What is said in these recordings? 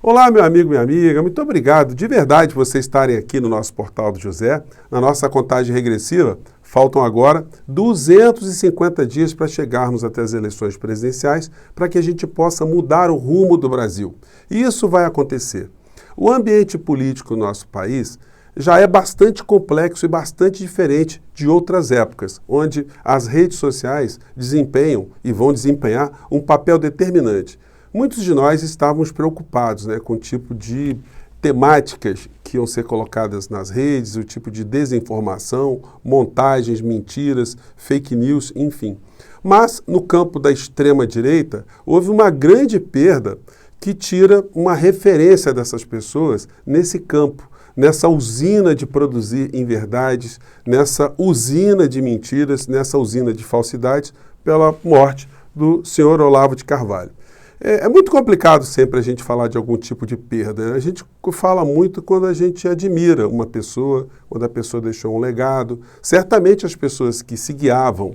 Olá, meu amigo, minha amiga, muito obrigado de verdade por vocês estarem aqui no nosso Portal do José. Na nossa contagem regressiva, faltam agora 250 dias para chegarmos até as eleições presidenciais, para que a gente possa mudar o rumo do Brasil. E isso vai acontecer. O ambiente político do nosso país já é bastante complexo e bastante diferente de outras épocas, onde as redes sociais desempenham e vão desempenhar um papel determinante. Muitos de nós estávamos preocupados, com o tipo de temáticas que iam ser colocadas nas redes, o tipo de desinformação, montagens, mentiras, fake news, enfim. Mas, no campo da extrema-direita, houve uma grande perda que tira uma referência dessas pessoas nesse campo, nessa usina de produzir inverdades, nessa usina de mentiras, nessa usina de falsidades, pela morte do senhor Olavo de Carvalho. É muito complicado sempre a gente falar de algum tipo de perda. A gente fala muito quando a gente admira uma pessoa, quando a pessoa deixou um legado. Certamente as pessoas que se guiavam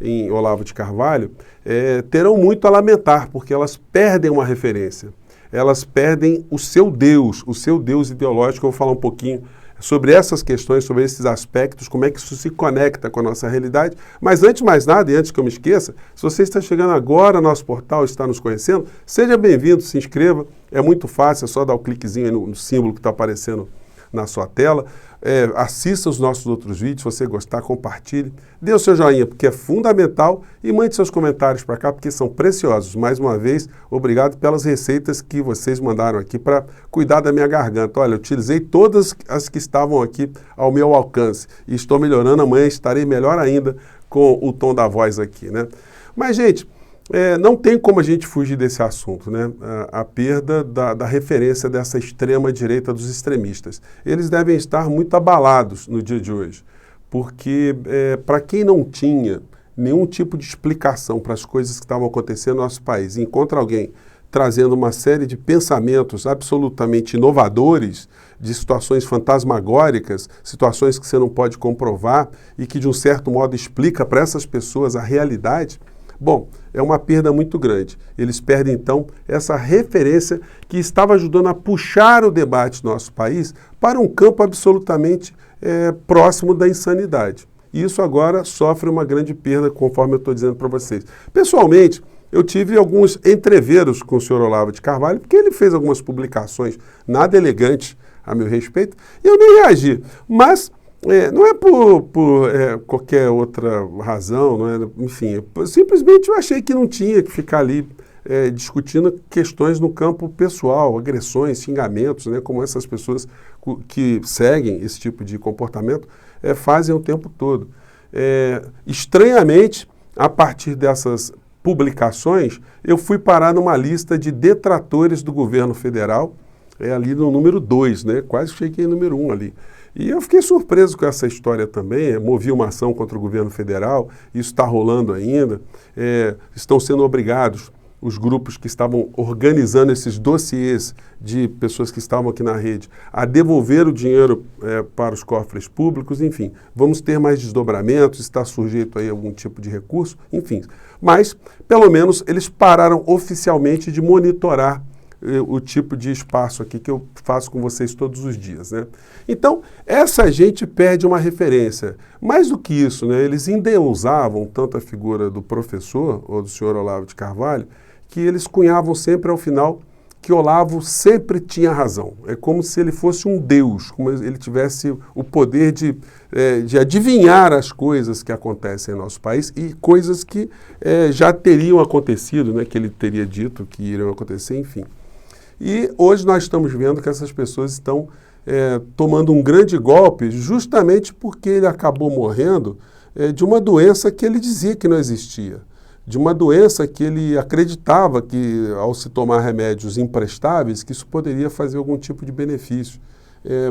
em Olavo de Carvalho terão muito a lamentar, porque elas perdem uma referência. Elas perdem o seu Deus ideológico. Eu vou falar um pouquinho sobre essas questões, sobre esses aspectos, como é que isso se conecta com a nossa realidade. Mas antes de mais nada, e antes que eu me esqueça, se você está chegando agora no nosso portal, está nos conhecendo, seja bem-vindo, se inscreva. É muito fácil, é só dar o cliquezinho aí no símbolo que está aparecendo na sua tela. Assista os nossos outros vídeos, se você gostar, compartilhe. Dê o seu joinha, porque é fundamental, e mande seus comentários para cá, porque são preciosos. Mais uma vez, obrigado pelas receitas que vocês mandaram aqui para cuidar da minha garganta. Olha, eu utilizei todas as que estavam aqui ao meu alcance e estou melhorando. Amanhã estarei melhor ainda com o tom da voz aqui, Mas, gente, não tem como a gente fugir desse assunto, A perda da referência dessa extrema-direita dos extremistas. Eles devem estar muito abalados no dia de hoje, porque para quem não tinha nenhum tipo de explicação para as coisas que estavam acontecendo no nosso país, e encontra alguém trazendo uma série de pensamentos absolutamente inovadores, de situações fantasmagóricas, situações que você não pode comprovar e que, de um certo modo, explica para essas pessoas a realidade. Bom, é uma perda muito grande. Eles perdem, então, essa referência que estava ajudando a puxar o debate do nosso país para um campo absolutamente próximo da insanidade. E isso agora sofre uma grande perda, conforme eu estou dizendo para vocês. Pessoalmente, eu tive alguns entreveros com o senhor Olavo de Carvalho, porque ele fez algumas publicações nada elegantes a meu respeito, e eu nem reagi. Mas não é por qualquer outra razão, enfim, simplesmente eu achei que não tinha que ficar ali discutindo questões no campo pessoal, agressões, xingamentos, como essas pessoas que seguem esse tipo de comportamento fazem o tempo todo. Estranhamente, a partir dessas publicações, eu fui parar numa lista de detratores do governo federal, ali no número 2, quase cheguei no número 1 ali. E eu fiquei surpreso com essa história também, movi uma ação contra o governo federal, isso está rolando ainda, estão sendo obrigados os grupos que estavam organizando esses dossiês de pessoas que estavam aqui na rede a devolver o dinheiro para os cofres públicos, enfim, vamos ter mais desdobramentos, está sujeito aí a algum tipo de recurso, enfim. Mas, pelo menos, eles pararam oficialmente de monitorar o tipo de espaço aqui que eu faço com vocês todos os dias, Então, essa gente perde uma referência. Mais do que isso, eles endeusavam tanto a figura do professor, ou do senhor Olavo de Carvalho, que eles cunhavam sempre ao final que Olavo sempre tinha razão. É como se ele fosse um deus, como se ele tivesse o poder de adivinhar as coisas que acontecem em nosso país e coisas que já teriam acontecido, que ele teria dito que iriam acontecer, enfim. E hoje nós estamos vendo que essas pessoas estão tomando um grande golpe justamente porque ele acabou morrendo de uma doença que ele dizia que não existia, de uma doença que ele acreditava que, ao se tomar remédios imprestáveis, que isso poderia fazer algum tipo de benefício.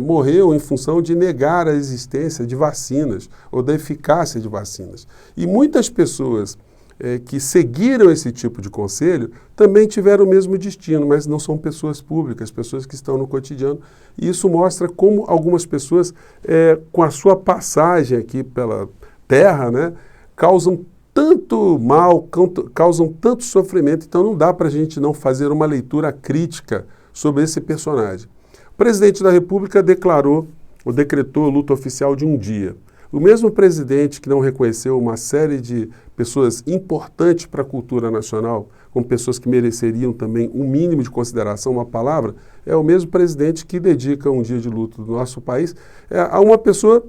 Morreu em função de negar a existência de vacinas ou da eficácia de vacinas. E muitas pessoas que seguiram esse tipo de conselho também tiveram o mesmo destino, mas não são pessoas públicas, pessoas que estão no cotidiano. E isso mostra como algumas pessoas, com a sua passagem aqui pela Terra, causam tanto mal, causam tanto sofrimento. Então não dá para a gente não fazer uma leitura crítica sobre esse personagem. O presidente da República decretou luto oficial de um dia. O mesmo presidente que não reconheceu uma série de pessoas importantes para a cultura nacional, como pessoas que mereceriam também um mínimo de consideração, uma palavra, é o mesmo presidente que dedica um dia de luto do nosso país a uma pessoa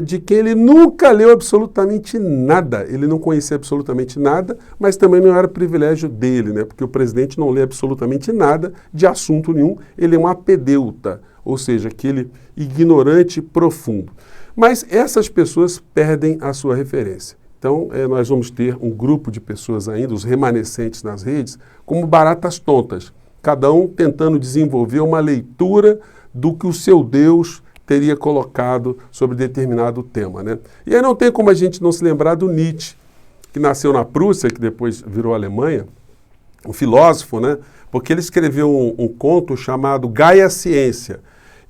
de quem ele nunca leu absolutamente nada. Ele não conhecia absolutamente nada, mas também não era privilégio dele, né? Porque o presidente não lê absolutamente nada de assunto nenhum, ele é um apedeuta, ou seja, aquele ignorante profundo. Mas essas pessoas perdem a sua referência. Então, nós vamos ter um grupo de pessoas ainda, os remanescentes nas redes, como baratas tontas, cada um tentando desenvolver uma leitura do que o seu Deus teria colocado sobre determinado tema, né? E aí não tem como a gente não se lembrar do Nietzsche, que nasceu na Prússia, que depois virou Alemanha, um filósofo, né? Porque ele escreveu um conto chamado Gaia Ciência.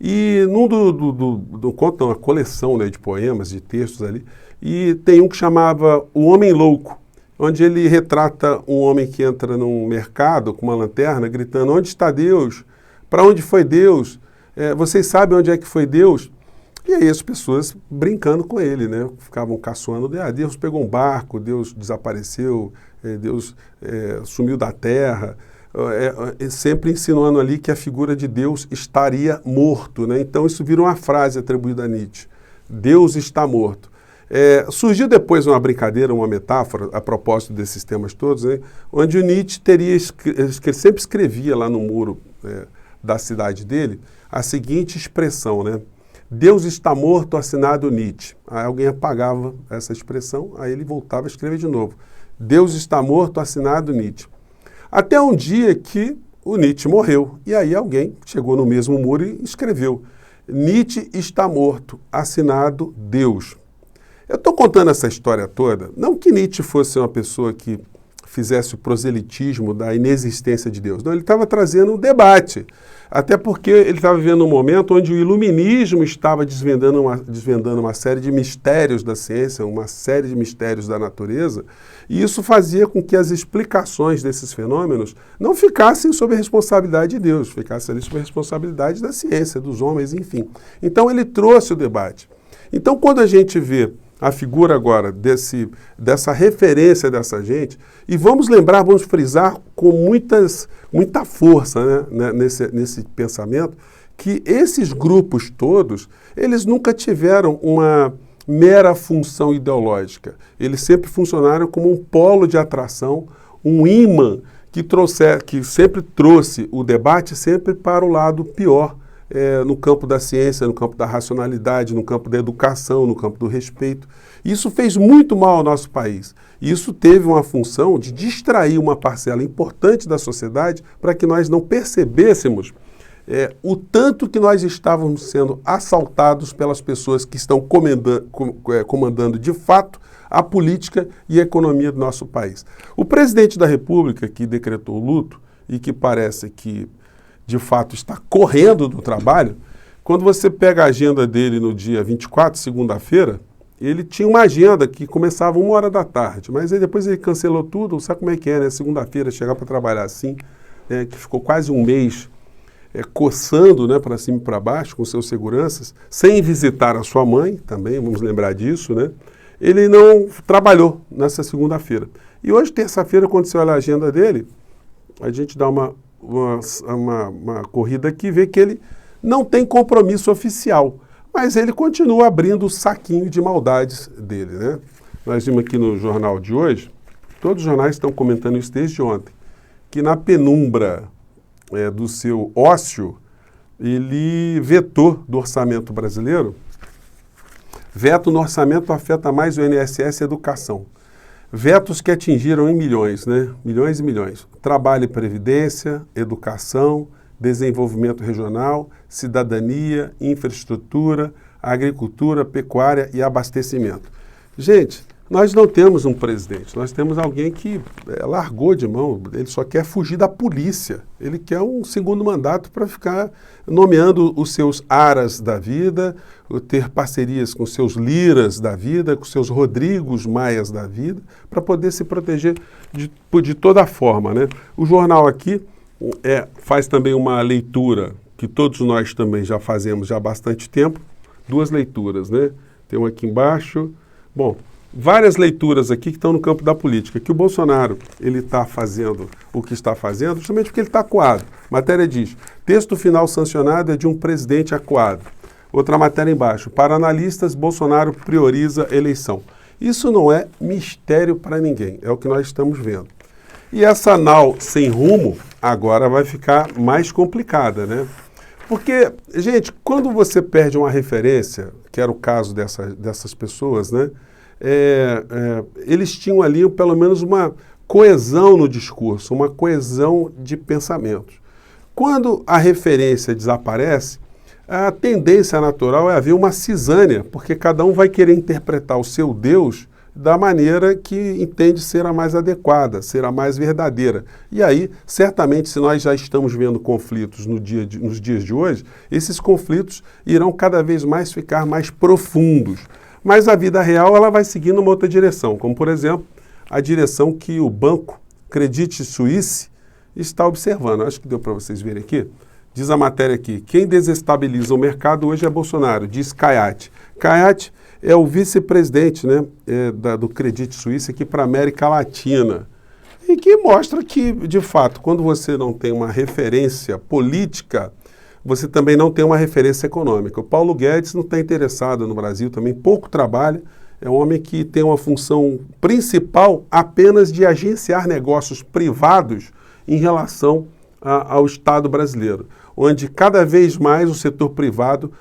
E num do conto, uma coleção, né, de poemas, de textos ali, e tem um que chamava O Homem Louco, onde ele retrata um homem que entra num mercado com uma lanterna, gritando: onde está Deus? Para onde foi Deus? Vocês sabem onde é que foi Deus? E aí as pessoas brincando com ele, né? Ficavam caçoando, Deus pegou um barco, Deus desapareceu, Deus sumiu da terra, sempre insinuando ali que a figura de Deus estaria morto, né? Então isso vira uma frase atribuída a Nietzsche: Deus está morto. Surgiu depois uma brincadeira, uma metáfora, a propósito desses temas todos, né? Onde o Nietzsche sempre escrevia lá no muro da cidade dele a seguinte expressão, né? Deus está morto, assinado Nietzsche. Aí alguém apagava essa expressão, aí ele voltava a escrever de novo: Deus está morto, assinado Nietzsche. Até um dia que o Nietzsche morreu, e aí alguém chegou no mesmo muro e escreveu: Nietzsche está morto, assinado Deus. Eu estou contando essa história toda, não que Nietzsche fosse uma pessoa que fizesse o proselitismo da inexistência de Deus. Não, ele estava trazendo um debate, até porque ele estava vivendo um momento onde o iluminismo estava desvendando uma série de mistérios da ciência, uma série de mistérios da natureza, e isso fazia com que as explicações desses fenômenos não ficassem sob a responsabilidade de Deus, ficassem ali sob a responsabilidade da ciência, dos homens, enfim. Então ele trouxe o debate. Então quando a gente vê a figura agora dessa referência dessa gente, e vamos lembrar, vamos frisar com muita força, né, nesse pensamento, que esses grupos todos, eles nunca tiveram uma mera função ideológica. Eles sempre funcionaram como um polo de atração, um imã que sempre trouxe o debate sempre para o lado pior, no campo da ciência, no campo da racionalidade, no campo da educação, no campo do respeito. Isso fez muito mal ao nosso país. Isso teve uma função de distrair uma parcela importante da sociedade para que nós não percebêssemos o tanto que nós estávamos sendo assaltados pelas pessoas que estão comandando de fato a política e a economia do nosso país. O presidente da República, que decretou o luto e que parece que de fato está correndo do trabalho, quando você pega a agenda dele no dia 24, segunda-feira, ele tinha uma agenda que começava 13h, mas aí depois ele cancelou tudo. Sabe como é que é, né? Segunda-feira, chegar para trabalhar assim, que ficou quase um mês coçando, né, para cima e para baixo com seus seguranças, sem visitar a sua mãe, também, vamos lembrar disso, né? Ele não trabalhou nessa segunda-feira. E hoje, terça-feira, quando você olha a agenda dele, a gente dá uma corrida aqui e vê que ele não tem compromisso oficial, mas ele continua abrindo o saquinho de maldades dele, né? Nós vimos aqui no jornal de hoje, todos os jornais estão comentando isso desde ontem, que na penumbra do seu ócio, ele vetou do orçamento brasileiro. Veto no orçamento afeta mais o INSS e a educação. Vetos que atingiram em milhões, né? Milhões e milhões. Trabalho e previdência, educação, desenvolvimento regional, cidadania, infraestrutura, agricultura, pecuária e abastecimento. Gente, nós não temos um presidente, nós temos alguém que largou de mão, ele só quer fugir da polícia, ele quer um segundo mandato para ficar nomeando os seus aras da vida, ter parcerias com seus liras da vida, com seus Rodrigos Maias da vida, para poder se proteger de toda forma, né? O jornal aqui faz também uma leitura que todos nós também já fazemos já há bastante tempo, duas leituras, né? Tem uma aqui embaixo. Bom, várias leituras aqui que estão no campo da política, que o Bolsonaro ele está fazendo o que está fazendo justamente porque ele está acuado. A matéria diz, texto final sancionado é de um presidente acuado. Outra matéria embaixo, para analistas, Bolsonaro prioriza eleição. Isso não é mistério para ninguém, é o que nós estamos vendo. E essa nau sem rumo agora vai ficar mais complicada, né? Porque, gente, quando você perde uma referência, que era o caso dessas pessoas, né? Eles tinham ali pelo menos uma coesão no discurso, uma coesão de pensamentos. Quando a referência desaparece, a tendência natural é haver uma cisânia, porque cada um vai querer interpretar o seu Deus da maneira que entende ser a mais adequada, ser a mais verdadeira. E aí, certamente, se nós já estamos vendo conflitos nos dias de hoje, esses conflitos irão cada vez mais ficar mais profundos. Mas a vida real ela vai seguindo uma outra direção, como, por exemplo, a direção que o banco Credit Suisse está observando. Acho que deu para vocês verem aqui. Diz a matéria aqui, quem desestabiliza o mercado hoje é Bolsonaro, diz Khayat. Khayat é o vice-presidente, né, do Credit Suisse aqui para a América Latina. E que mostra que, de fato, quando você não tem uma referência política, você também não tem uma referência econômica. O Paulo Guedes não está interessado no Brasil também, pouco trabalha, é um homem que tem uma função principal apenas de agenciar negócios privados em relação ao Estado brasileiro, onde cada vez mais o setor privado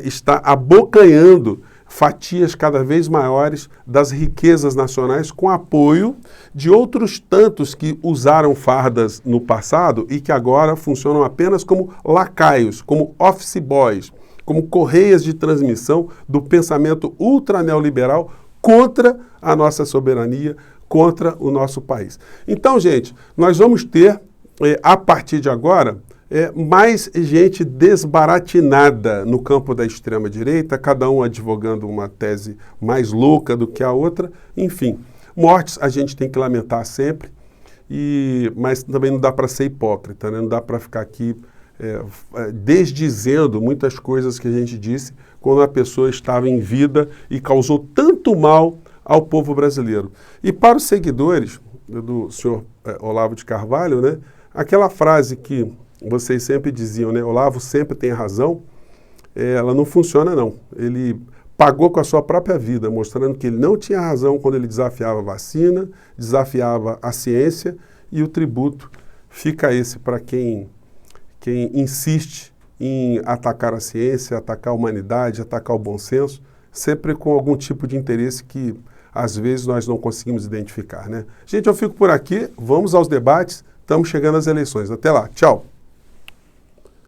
está abocanhando fatias cada vez maiores das riquezas nacionais com apoio de outros tantos que usaram fardas no passado e que agora funcionam apenas como lacaios, como office boys, como correias de transmissão do pensamento ultra-neoliberal contra a nossa soberania, contra o nosso país. Então, gente, nós vamos ter, a partir de agora, mais gente desbaratinada no campo da extrema-direita, cada um advogando uma tese mais louca do que a outra. Enfim, mortes a gente tem que lamentar sempre, mas também não dá para ser hipócrita, né? Não dá para ficar aqui desdizendo muitas coisas que a gente disse quando a pessoa estava em vida e causou tanto mal ao povo brasileiro. E para os seguidores do senhor Olavo de Carvalho, né, aquela frase que vocês sempre diziam, né, Olavo sempre tem razão, ela não funciona não. Ele pagou com a sua própria vida, mostrando que ele não tinha razão quando ele desafiava a vacina, desafiava a ciência, e o tributo fica esse para quem insiste em atacar a ciência, atacar a humanidade, atacar o bom senso, sempre com algum tipo de interesse que às vezes nós não conseguimos identificar, né? Gente, eu fico por aqui, vamos aos debates, estamos chegando às eleições. Até lá, tchau!